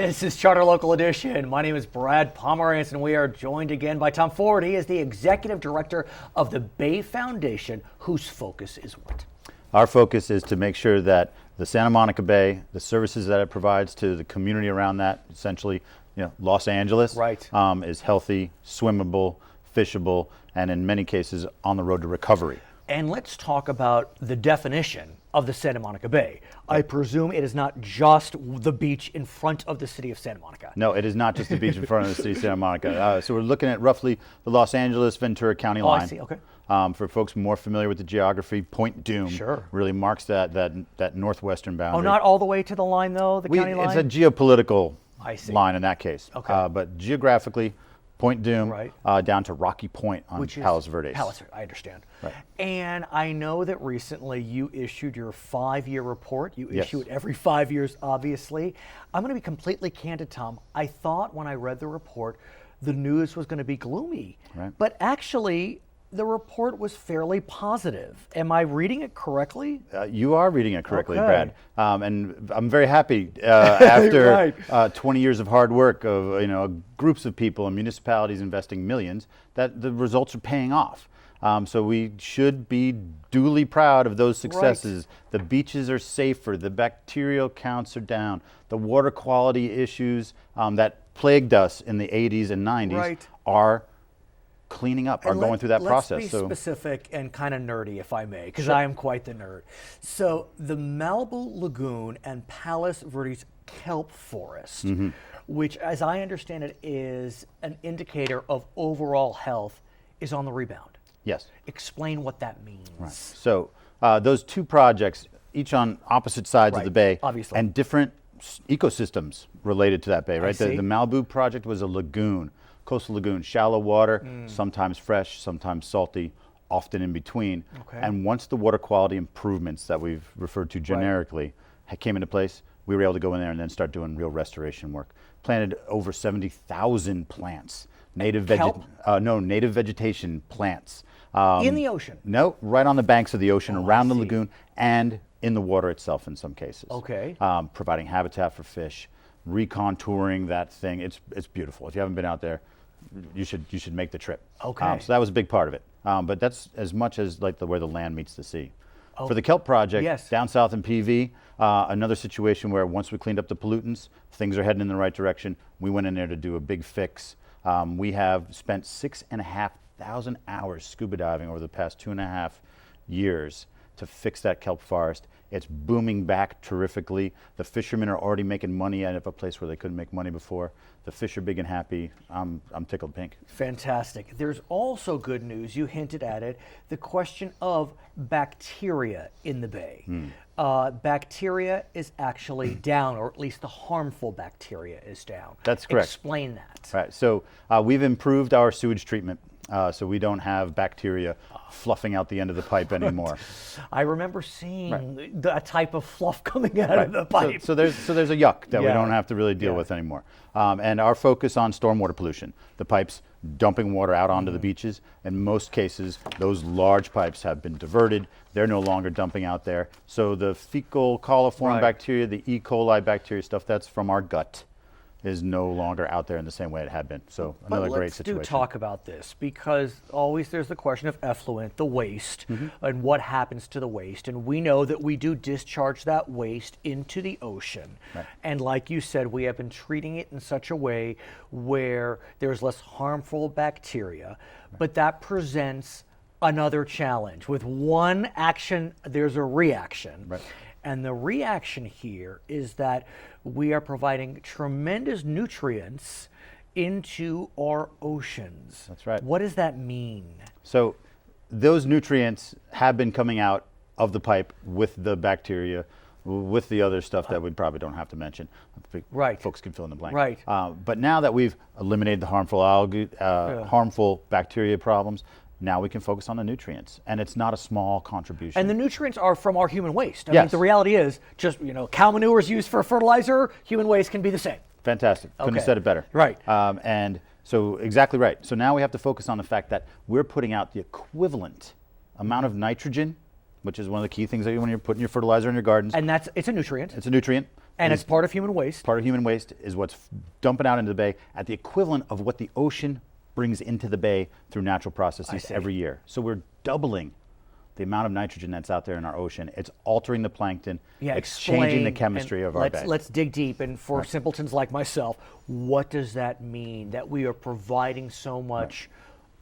This is Charter Local Edition. My name is Brad Pomerance, and we are joined again by Tom Ford. He is the Executive Director of the Bay Foundation, whose focus is what? Our focus is to make sure that the Santa Monica Bay, the services that it provides to the community around that, essentially, Los Angeles, right, is healthy, swimmable, fishable, and in many cases on the road to recovery. And let's talk about the definition of the Santa Monica Bay. I presume it is not just the beach in front of the city of Santa Monica. No, it is not just the beach in front of the city of Santa Monica. So we're looking at roughly the Los Angeles Ventura County line. I see, okay. For folks more familiar with the geography, Point Dume really marks that northwestern boundary. Oh, not all the way to the line though, the county line? It's a geopolitical line in that case. Okay. But geographically, Point Dume down to Rocky Point on Palos Verdes. I understand. Right. And I know that recently you issued your 5-year report. You issue it every 5 years, obviously. I'm going to be completely candid, Tom. I thought when I read the report, the news was going to be gloomy. Right. But actually, the report was fairly positive. Am I reading it correctly? You are reading it correctly, Brad. And I'm very happy after 20 years of hard work of groups of people and municipalities investing millions that the results are paying off. So we should be duly proud of those successes. The beaches are safer, the bacterial counts are down, the water quality issues that plagued us in the 80s and 90s are cleaning up, are going through that process. Let's be specific and kind of nerdy, if I may, because I am quite the nerd. So the Malibu Lagoon and Palos Verdes kelp forest, which as I understand it is an indicator of overall health, is on the rebound. Yes. Explain what that means. Right. So those two projects, each on opposite sides of the bay, obviously, and different ecosystems related to that bay, right? The Malibu project was a lagoon, coastal lagoon, shallow water, sometimes fresh, sometimes salty, often in between. And once the water quality improvements that we've referred to generically came into place, we were able to go in there and then start doing real restoration work. Planted over 70,000 plants, native vegetation plants. In the ocean? No, right on the banks of the ocean, around the lagoon, and in the water itself in some cases. Okay. Providing habitat for fish, recontouring that thing. It's beautiful. If you haven't been out there, you should make the trip. Okay. So that was a big part of it. But that's as much as like where the land meets the sea. For the kelp project, down south in PV, another situation where once we cleaned up the pollutants, things are heading in the right direction. We went in there to do a big fix. We have spent 6,500 hours scuba diving over the past 2.5 years to fix that kelp forest. It's booming back terrifically. The fishermen are already making money out of a place where they couldn't make money before. The fish are big and happy. I'm tickled pink. Fantastic. There's also good news, you hinted at it, the question of bacteria in the bay. Bacteria is actually down, or at least the harmful bacteria is down. That's correct. Explain that. Right. So we've improved our sewage treatment. So we don't have bacteria fluffing out the end of the pipe anymore. I remember seeing a type of fluff coming out of the pipe. So there's a yuck that we don't have to really deal with anymore. And our focus on stormwater pollution, the pipes dumping water out onto the beaches. In most cases, those large pipes have been diverted. They're no longer dumping out there. So the fecal coliform bacteria, the E. coli bacteria stuff that's from our gut, is no longer out there in the same way it had been. So another great situation. Let's talk about this, because always there's the question of effluent, the waste, and what happens to the waste. And we know that we do discharge that waste into the ocean. And like you said, we have been treating it in such a way where there's less harmful bacteria, but that presents another challenge. With one action, there's a reaction. And the reaction here is that we are providing tremendous nutrients into our oceans. That's right. What does that mean? So those nutrients have been coming out of the pipe with the bacteria, with the other stuff that we probably don't have to mention. Folks can fill in the blank. But now that we've eliminated the harmful algae, harmful bacteria problems, now we can focus on the nutrients, and it's not a small contribution. And the nutrients are from our human waste. I mean, the reality is, just cow manure is used for fertilizer. Human waste can be the same. Fantastic. Couldn't have said it better. And so exactly right. So now we have to focus on the fact that we're putting out the equivalent amount of nitrogen, which is one of the key things that when you're putting your fertilizer in your gardens. And it's a nutrient. It's a nutrient. And it's part of human waste. Part of human waste is what's dumping out into the bay at the equivalent of what the ocean brings into the bay through natural processes every year. So we're doubling the amount of nitrogen that's out there in our ocean. It's altering the plankton. It's changing the chemistry of our bay. Let's dig deep. And for simpletons like myself, what does that mean that we are providing so much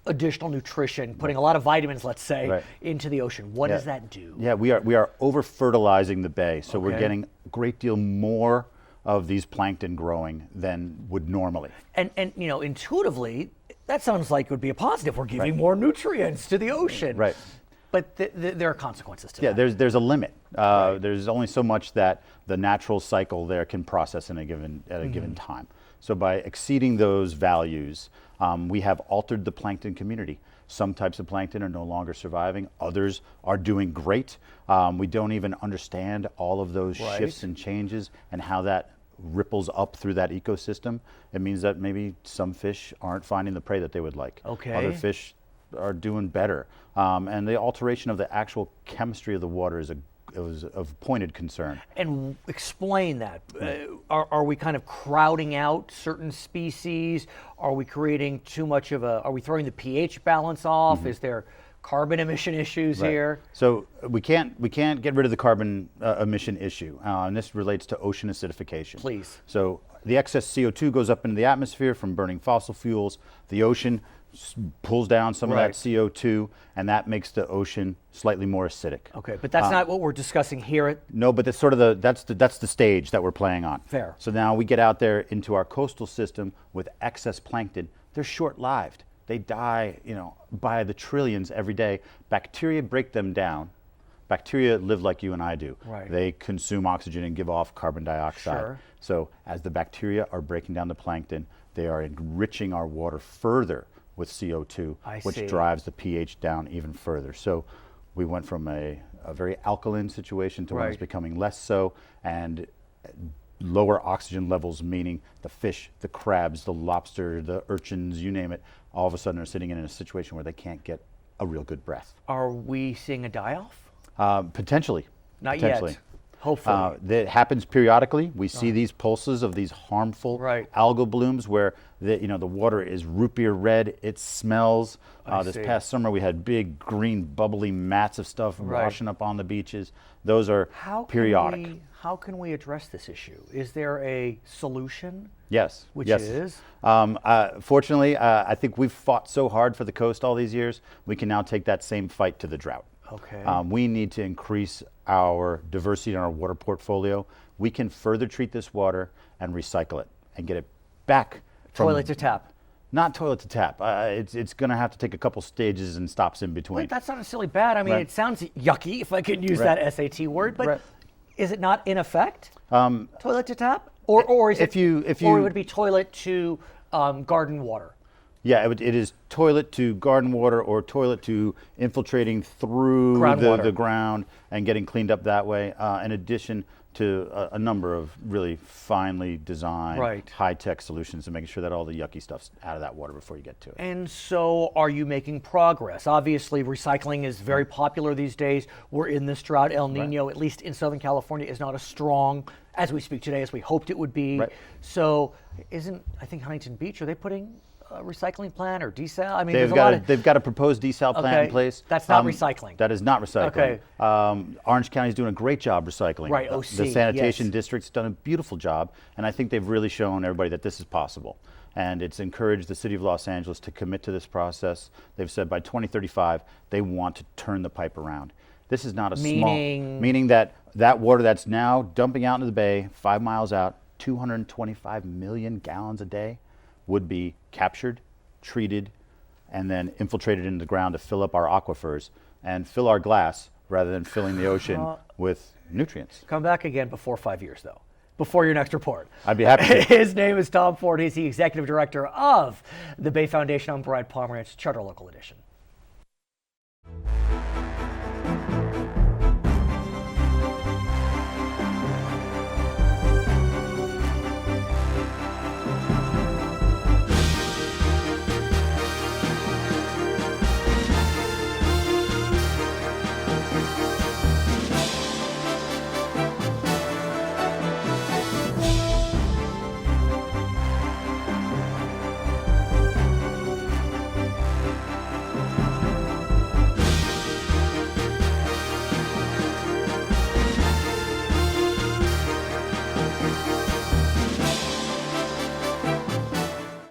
additional nutrition, putting a lot of vitamins, let's say, into the ocean? What does that do? Yeah, we are over fertilizing the bay. So we're getting a great deal more of these plankton growing than would normally. And you know, intuitively, that sounds like it would be a positive. We're giving more nutrients to the ocean. Right. But there are consequences to that. Yeah, there's a limit. There's only so much that the natural cycle there can process in a given time. So by exceeding those values, we have altered the plankton community. Some types of plankton are no longer surviving. Others are doing great. We don't even understand all of those shifts and changes and how that ripples up through that ecosystem. It means that maybe some fish aren't finding the prey that they would like. Other fish are doing better. And the alteration of the actual chemistry of the water is of pointed concern. And explain that. Are we kind of crowding out certain species? Are we creating too much of are we throwing the pH balance off? Is there carbon emission issues here? So we can't get rid of the carbon emission issue. And this relates to ocean acidification. Please. So the excess CO2 goes up into the atmosphere from burning fossil fuels. The ocean pulls down some of that CO2, and that makes the ocean slightly more acidic. Okay, but that's not what we're discussing here. No, but that's sort of that's the stage that we're playing on. Fair. So now we get out there into our coastal system with excess plankton. They're short-lived. They die, by the trillions every day. Bacteria break them down. Bacteria live like you and I do. They consume oxygen and give off carbon dioxide. So as the bacteria are breaking down the plankton, they are enriching our water further with CO2, which drives the pH down even further. So we went from a very alkaline situation to one that's becoming less so, and lower oxygen levels, meaning the fish, the crabs, the lobster, the urchins, you name it, all of a sudden are sitting in a situation where they can't get a real good breath. Are we seeing a die-off? Potentially. Not yet. Hopefully. That happens periodically. We see these pulses of these harmful algal blooms where the water is root beer red. It smells. This past summer we had big green bubbly mats of stuff washing up on the beaches. Those are periodic. How can we address this issue? Is there a solution? Yes. Which is? Fortunately, I think we've fought so hard for the coast all these years, we can now take that same fight to the drought. Okay. We need to increase our diversity in our water portfolio. We can further treat this water and recycle it and get it back from toilet to tap. Not toilet to tap. It's going to have to take a couple stages and stops in between. Wait, that's not necessarily bad. I mean, it sounds yucky, if I could use that SAT word, but is it not in effect? Toilet to tap, or is it? Or it would be toilet to garden water. Yeah, it is toilet to garden water or toilet to infiltrating through the ground and getting cleaned up that way, in addition to a number of really finely designed high-tech solutions and making sure that all the yucky stuff's out of that water before you get to it. And so are you making progress? Obviously, recycling is very popular these days. We're in this drought. El Nino, at least in Southern California, is not as strong as we speak today as we hoped it would be. So I think Huntington Beach, are they putting a recycling plant or desal? I mean, they've got a proposed desal plant in place. That's not recycling. That is not recycling. Orange County is doing a great job recycling. OC, the sanitation district's done a beautiful job, and I think they've really shown everybody that this is possible. And it's encouraged the city of Los Angeles to commit to this process. They've said by 2035 they want to turn the pipe around. This is not a meaning that water that's now dumping out into the bay 5 miles out, 225 million gallons a day, would be captured, treated, and then infiltrated into the ground to fill up our aquifers and fill our glass rather than filling the ocean with nutrients. Come back again before 5 years, though, before your next report. I'd be happy to. His name is Tom Ford. He's the executive director of the Bay Foundation. I'm Brad Pomerance, Charter Local Edition.